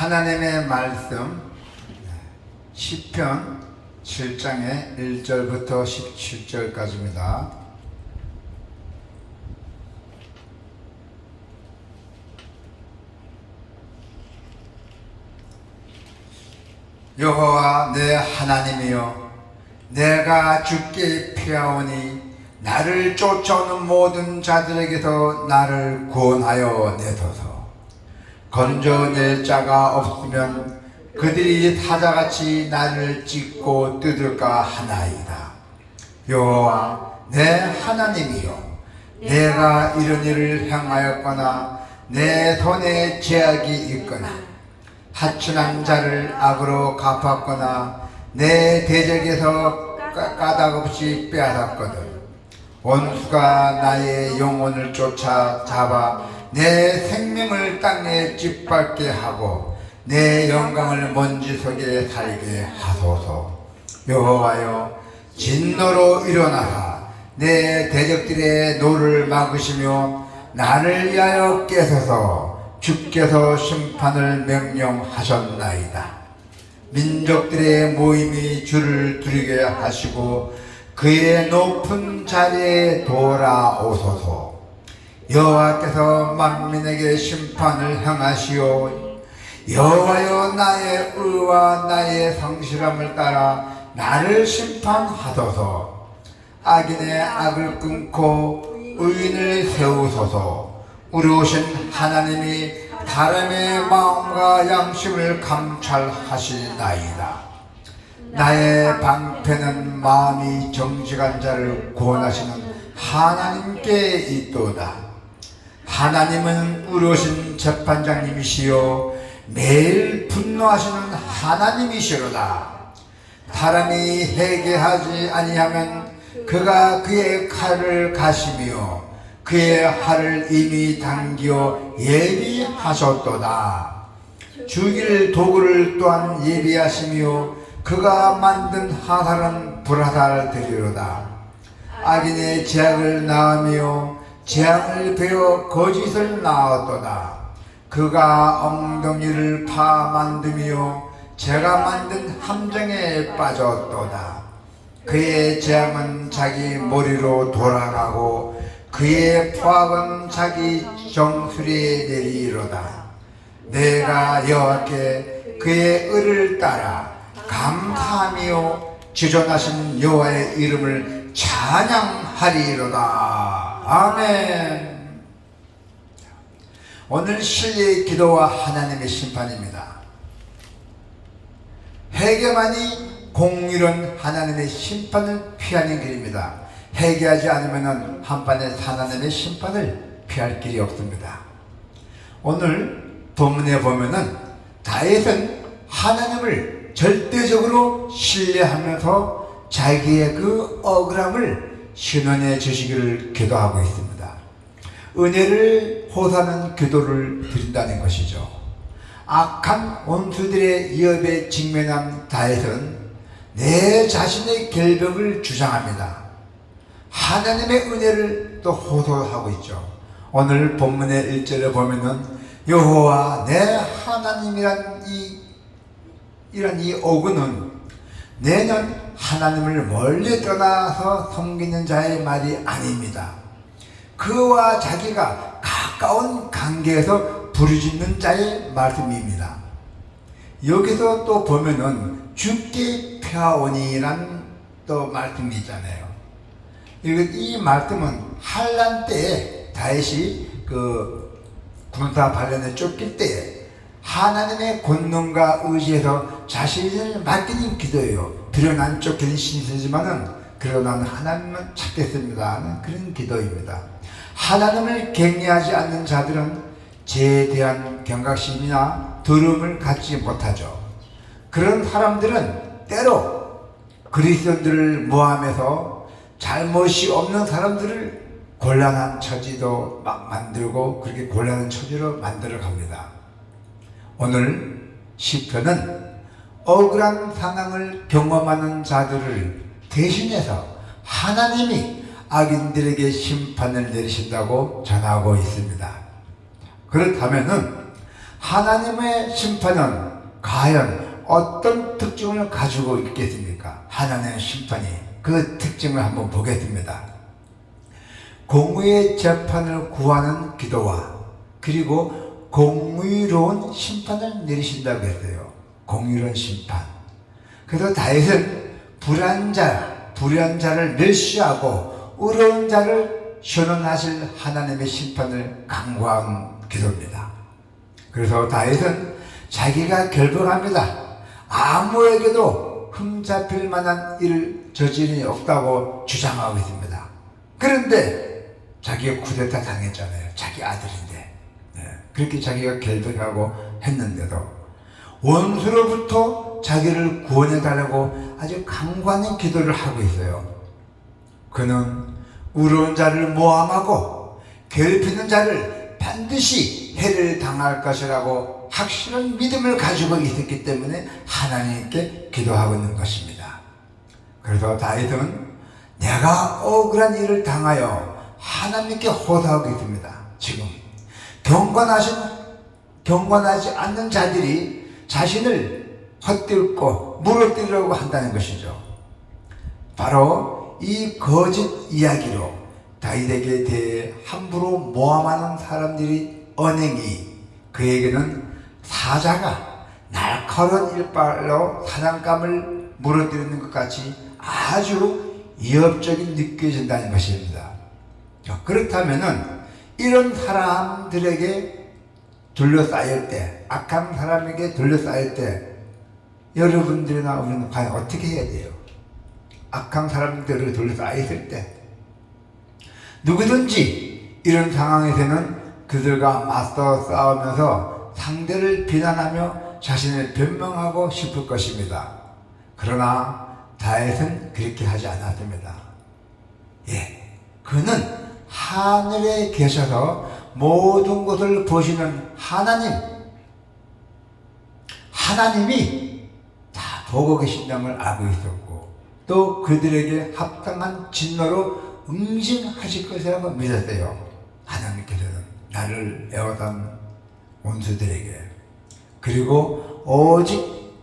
하나님의 말씀 시편 7장의 1절부터 17절까지입니다. 여호와 내 하나님이여, 내가 주께 피하오니 나를 쫓아오는 모든 자들에게서 나를 구원하여 내소서. 건져낼 자가 없으면 그들이 사자같이 나를 찢고 뜯을까 하나이다. 여호와 내 하나님이여, 내가 이런 일을 행하였거나 내 손에 죄악이 있거나 하춘한 자를 악으로 갚았거나 내 대적에서 까닭없이 빼앗았거든 원수가 나의 영혼을 쫓아 잡아 내 생명을 땅에 짓밟게 하고 내 영광을 먼지 속에 살게 하소서. 여호와여, 진노로 일어나라. 내 대적들의 노를 막으시며 나를 위하여 깨서서 주께서 심판을 명령하셨나이다. 민족들의 모임이 주를 두리게 하시고 그의 높은 자리에 돌아오소서. 여호와께서 만민에게 심판을 행하시오. 여호와여, 나의 의와 나의 성실함을 따라 나를 심판하소서. 악인의 악을 끊고 의인을 세우소서. 의로우신 하나님이 사람의 마음과 양심을 감찰하시나이다. 나의 방패는 마음이 정직한 자를 구원하시는 하나님께 있도다. 하나님은 의로우신 재판장님이시요 매일 분노하시는 하나님이시로다. 사람이 회개하지 아니하면 그가 그의 칼을 가시며 그의 활을 이미 당겨 예비하셨도다. 죽일 도구를 또한 예비하시며 그가 만든 화살은 불화살되리로다. 악인의 죄악을 낳으며 재앙을 베어 거짓을 낳았도다. 그가 엉덩이를 파 만드며 제가 만든 함정에 빠졌도다. 그의 재앙은 자기 머리로 돌아가고 그의 포악은 자기 정수리에 내리로다. 내가 여호와께 그의 의를 따라 감사하며 지존하신 여호와의 이름을 찬양하리로다. 아멘. 오늘 신뢰의 기도와 하나님의 심판입니다. 회개만이 공의로운 하나님의 심판을 피하는 길입니다. 회개하지 않으면 한반에 하나님의 심판을 피할 길이 없습니다. 오늘 본문에 보면은 다윗은 하나님을 절대적으로 신뢰하면서 자기의 그 억울함을 신원해 주시기를 기도하고 있습니다. 은혜를 호소하는 기도를 드린다는 것이죠. 악한 원수들의 위협에 직면한 다윗은 내 자신의 결벽을 주장합니다. 하나님의 은혜를 또 호소하고 있죠. 오늘 본문의 1절에 보면은 여호와 내 하나님이란 이 어구는 내는 하나님을 멀리 떠나서 섬기는 자의 말이 아닙니다. 그와 자기가 가까운 관계에서 부르짖는 자의 말씀입니다. 여기서 또 보면은 주께 피하오니란 또 말씀이 있잖아요. 이 말씀은 환난 때에 다윗이 그 군사 반란에 쫓길 때에 하나님의 권능과 의지에서 자신을 맡기는 기도예요. 비록 난 쫓기는 신세지만은 그래도 나는 하나님을 찾겠습니다 하는 그런 기도입니다. 하나님을 경외하지 않는 자들은 죄에 대한 경각심이나 두려움을 갖지 못하죠. 그런 사람들은 때로 그리스도인들을 모함해서 잘못이 없는 사람들을 곤란한 처지도 막 만들고 그렇게 곤란한 처지로 만들어 갑니다. 오늘 시편은 억울한 상황을 경험하는 자들을 대신해서 하나님이 악인들에게 심판을 내리신다고 전하고 있습니다. 그렇다면은 하나님의 심판은 과연 어떤 특징을 가지고 있겠습니까? 하나님의 심판이 그 특징을 한번 보겠습니다. 공의의 재판을 구하는 기도와 그리고 공의로운 심판을 내리신다고 했어요. 공의로운 심판. 그래서 다윗은 불의한 자를 멸시하고 의로운 자를 선언하실 하나님의 심판을 간구한 기도입니다. 그래서 다윗은 자기가 결백합니다. 아무에게도 흠잡힐 만한 일을 저지른 일이 없다고 주장하고 있습니다. 그런데 자기가 쿠데타 당했잖아요. 자기 아들인데. 그렇게 자기가 결백하고 했는데도 원수로부터 자기를 구원해달라고 아주 간구하는 기도를 하고 있어요. 그는 의로운 자를 모함하고 괴롭히는 자를 반드시 해를 당할 것이라고 확실한 믿음을 가지고 있었기 때문에 하나님께 기도하고 있는 것입니다. 그래서 다윗은 내가 억울한 일을 당하여 하나님께 호소하고 있습니다. 지금 경건하지 않는 자들이 자신을 헛들고 무너뜨리려고 한다는 것이죠. 바로 이 거짓 이야기로 다윗에게 대해 함부로 모함하는 사람들이 언행이 그에게는 사자가 날카로운 일발로 사냥감을 무너뜨리는 것 같이 아주 위협적인 느껴진다는 것입니다. 그렇다면은 이런 사람들에게 둘러싸일 때, 악한 사람에게 둘러싸일 때 여러분들이나 우리는 과연 어떻게 해야 돼요? 악한 사람들을 둘러싸였을 때 누구든지 이런 상황에서는 그들과 맞서 싸우면서 상대를 비난하며 자신을 변명하고 싶을 것입니다. 그러나 다윗은 그렇게 하지 않았습니다. 그는 하늘에 계셔서 모든 것을 보시는 하나님이 다 보고 계신다는 걸 알고 있었고 또 그들에게 합당한 진노로 응징하실 것이라고 믿었어요. 하나님께서는 나를 애워싼 원수들에게 그리고 오직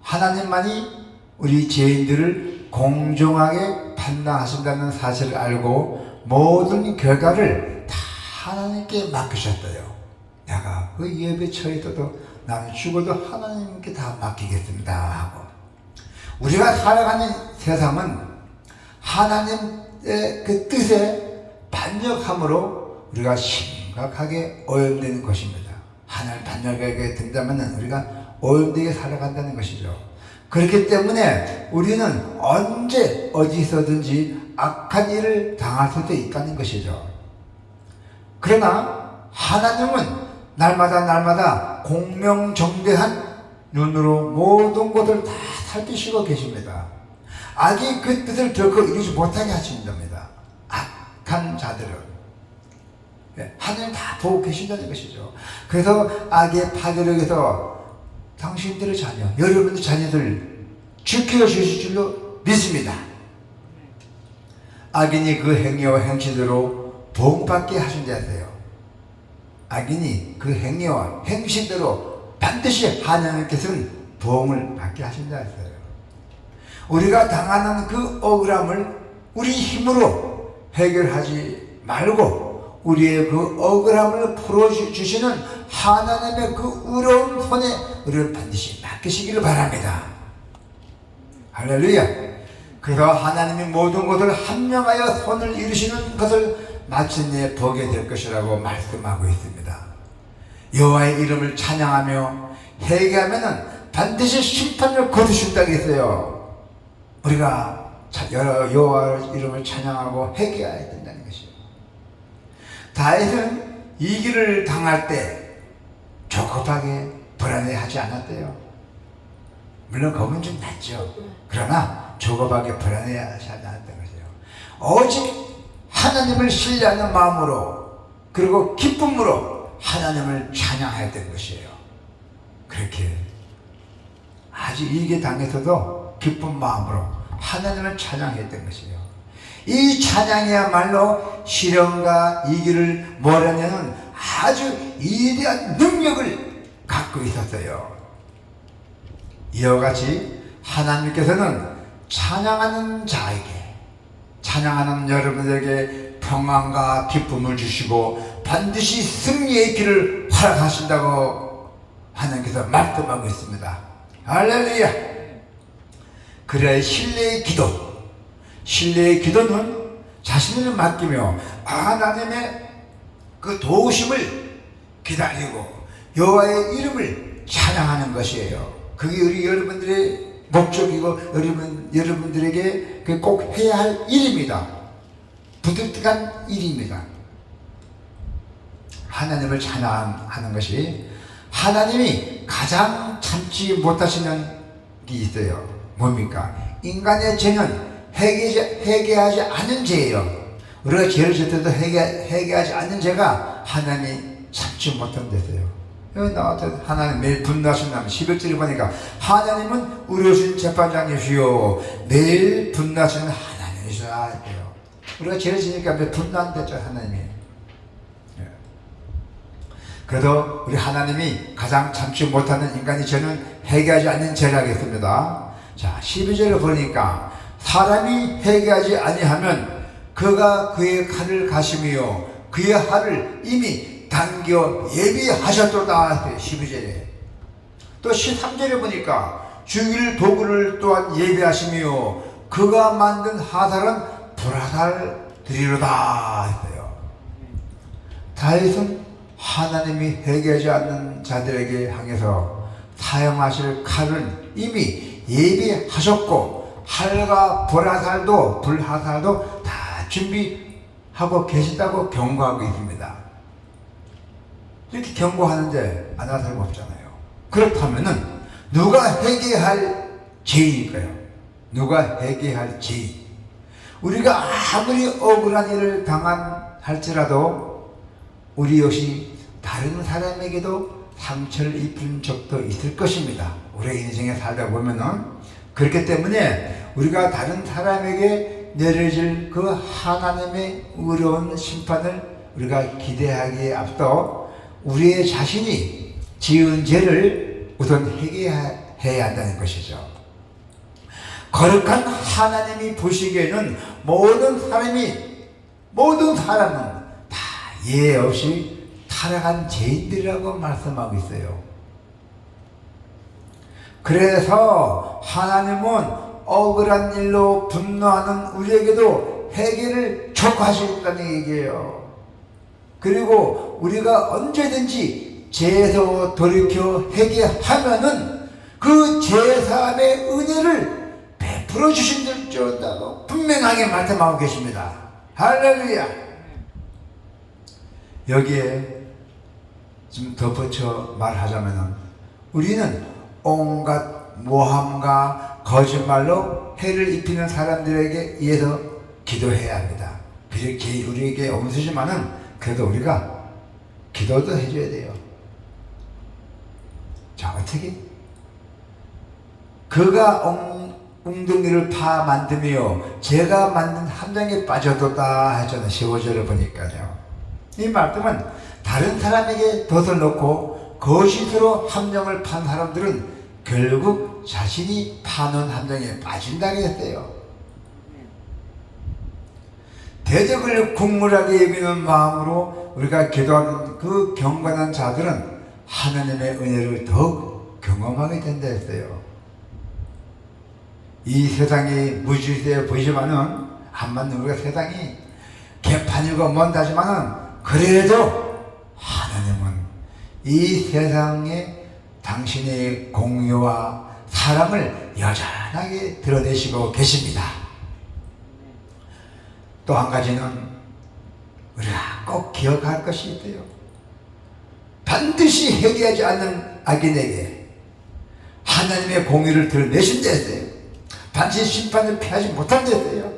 하나님만이 우리 죄인들을 공정하게 판단하신다는 사실을 알고 모든 결과를 다 하나님께 맡기셨어요. 내가 그 위협에 처해서도 나는 죽어도 하나님께 다 맡기겠습니다 하고 우리가 살아가는 세상은 하나님의 그 뜻에 반역함으로 우리가 심각하게 오염되는 것입니다. 하나님 반역하게 된다면 우리가 오염되게 살아간다는 것이죠. 그렇기 때문에 우리는 언제 어디서든지 악한 일을 당할 수도 있다는 것이죠. 그러나 하나님은 날마다 공명정대한 눈으로 모든 것을 다 살피시고 계십니다. 악이 그 뜻을 결코 이루지 못하게 하신답니다. 악한 자들은 하나님 다 보고 계신다는 것이죠. 그래서 악의 파괴력에서 당신들의 자녀, 여러분의 자녀들 지켜주실 줄로 믿습니다. 악인이 그 행위와 행실대로 보응받게 하신다 하세요. 악인이 그 행위와 행실대로 반드시 하나님께서는 보응을 받게 하신다 했어요. 우리가 당하는 그 억울함을 우리 힘으로 해결하지 말고 우리의 그 억울함을 풀어주시는 하나님의 그 의로운 손에 우리를 반드시 맡기시기를 바랍니다. 할렐루야. 그래서 하나님이 모든 것을 한명하여 손을 이루시는 것을 마침내 보게 될 것이라고 말씀하고 있습니다. 여호와의 이름을 찬양하며 회개하면은 반드시 심판을 거두신다고 했어요. 우리가 여호와의 이름을 찬양하고 회개해야 된다는 것이에요. 다윗은 이 길을 당할 때 조급하게 불안해하지 않았대요. 물론 겁은 좀 났죠. 그러나 조급하게 불안해하지 않았던 것이에요. 오직 하나님을 신뢰하는 마음으로 그리고 기쁨으로 하나님을 찬양해야 되는 것이에요. 그렇게 아주 이게 당해서도 기쁜 마음으로 하나님을 찬양해야 되는 것이에요. 이 찬양이야말로 시련과 위기를 몰아내는 아주 위대한 능력을 갖고 있었어요. 이와 같이 하나님께서는 찬양하는 자에게, 찬양하는 여러분에게 평안과 기쁨을 주시고 반드시 승리의 길을 허락하신다고 하나님께서 말씀하고 있습니다. 할렐루야. 그래야 신뢰의 기도는 자신을 맡기며 하나님의 그 도우심을 기다리고 여호와의 이름을 찬양하는 것이에요. 그게 우리 여러분들의 목적이고 여러분들에게 꼭 해야 할 일입니다. 부득이한 일입니다. 하나님을 찬양하는 것이, 하나님이 가장 참지 못하시는 게 있어요. 뭡니까? 인간의 죄는 회개하지 않는 죄예요. 우리가 죄를 질 때도 회개하지 않는 죄가 하나님이 참지 못한 데서요. 여기 나와서 하나님 매일 분노하신다면 11절에 보니까 하나님은 의로우신 재판장이시요 매일 분노하시는 하나님이시라 해요. 우리가 죄를 지니까 매 분노한댔죠, 하나님이. 그래도 우리 하나님이 가장 참지 못하는 인간의 죄는 회개하지 않는 죄라겠습니다. 자, 12절을 보니까 사람이 회개하지 아니하면 그가 그의 칼을 가시며 그의 활을 이미 당겨 예비하셨도다. 12절에 또 13절에 보니까 죽일 도구를 또한 예비하시며 그가 만든 화살은 불화살 드리로다 했어요. 다윗은 하나님이 회개하지 않는 자들에게 향해서 사용하실 칼은 이미 예비하셨고 활과 불화살도 다 준비하고 계시다고 경고하고 있습니다. 이렇게 경고하는데 안 할 사람 없잖아요. 그렇다면은 누가 회개할 죄인일까요? 누가 회개할 죄인? 우리가 아무리 억울한 일을 당할지라도 우리 역시 다른 사람에게도 상처를 입힌 적도 있을 것입니다. 우리의 인생에 살다 보면은. 그렇기 때문에 우리가 다른 사람에게 내려질 그 하나님의 의로운 심판을 우리가 기대하기에 앞서 우리의 자신이 지은 죄를 우선 회개해야 한다는 것이죠. 거룩한 하나님이 보시기에는 모든 사람은 다 예외 없이 타락한 죄인들이라고 말씀하고 있어요. 그래서 하나님은 억울한 일로 분노하는 우리에게도 회개를 촉구하신다는 얘기예요. 그리고 우리가 언제든지 죄에서 돌이켜 회개하면은 그 죄사함의 은혜를 베풀어 주신다고 분명하게 말씀하고 계십니다. 할렐루야. 여기에 좀 덧붙여 말하자면은 우리는 온갖 모함과 거짓말로 해를 입히는 사람들에게 의해서 기도해야 합니다. 그렇게 우리에게 엄수지만은 그래도 우리가 기도도 해줘야 돼요. 자, 어떻게? 그가 웅덩이를 파 만드며 제가 만든 함정에 빠져도다 했잖아요. 15절을 보니까요. 이 말씀은 다른 사람에게 덫을 놓고 거짓으로 함정을 판 사람들은 결국 자신이 파놓은 함정에 빠진다고 했어요. 대적을 국물하게 여기는 마음으로 우리가 기도하는 그 경건한 자들은 하나님의 은혜를 더욱 경험하게 된다 했어요. 이 세상이 무질서해 보이지만은 안 맞는 우리가 세상이 개판이고 먼다지만은 그래도 하나님은 이 세상에 당신의 공의와 사랑을 여전하게 드러내시고 계십니다. 또 한 가지는 우리가 꼭 기억할 것이 있어요. 반드시 회개하지 않는 악인에게 하나님의 공의를 드러내신다 했어요. 반드시 심판을 피하지 못한다 했어요.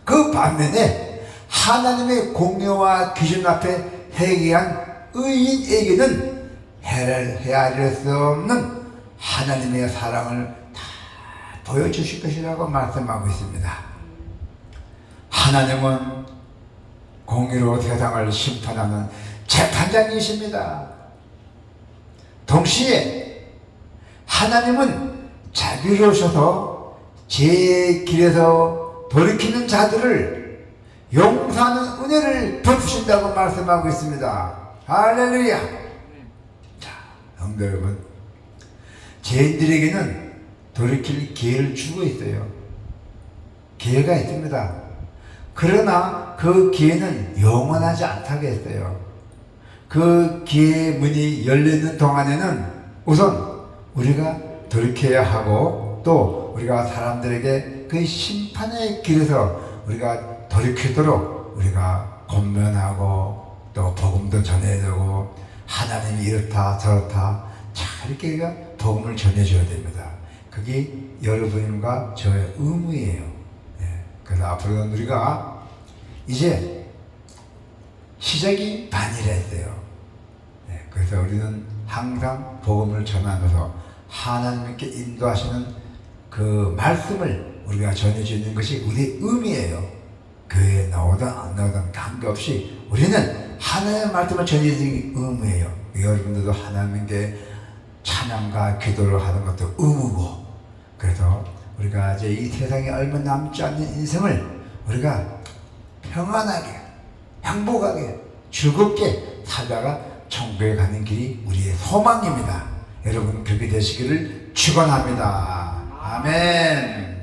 그 반면에 하나님의 공의와 기준 앞에 회개한 의인에게는 헤아릴 수 없는 하나님의 사랑을 다 보여주실 것이라고 말씀하고 있습니다. 하나님은 공의로 세상을 심판하는 재판장이십니다. 동시에 하나님은 자비로우셔서 제 길에서 돌이키는 자들을 용서하는 은혜를 베푸신다고 말씀하고 있습니다. 할렐루야. 자, 성도 여러분, 죄인들에게는 돌이킬 기회를 주고 있어요. 기회가 있습니다. 그러나 그 기회는 영원하지 않다고 했어요. 그 기회의 문이 열리는 동안에는 우선 우리가 돌이켜야 하고, 또 우리가 사람들에게 그 심판의 길에서 우리가 돌이키도록 우리가 권면하고, 또 복음도 전해야 되고, 하나님이 이렇다 저렇다 잘 이렇게 우리가 복음을 전해줘야 됩니다. 그게 여러분과 저의 의무예요. 그래서 앞으로는 우리가 이제 시작이 반이라 했어요. 그래서 우리는 항상 복음을 전하면서 하나님께 인도하시는 그 말씀을 우리가 전해주는 것이 우리의 의미예요. 교회에 나오든 안 나오든 관계없이 우리는 하나님의 말씀을 전해주는 의무예요. 여러분들도 하나님께 찬양과 기도를 하는 것도 의무고, 그래서 우리가 이제 이 세상에 얼마 남지 않는 인생을 우리가 평안하게, 행복하게, 즐겁게 살다가 천국에 가는 길이 우리의 소망입니다. 여러분 그렇게 되시기를 축원합니다. 아멘.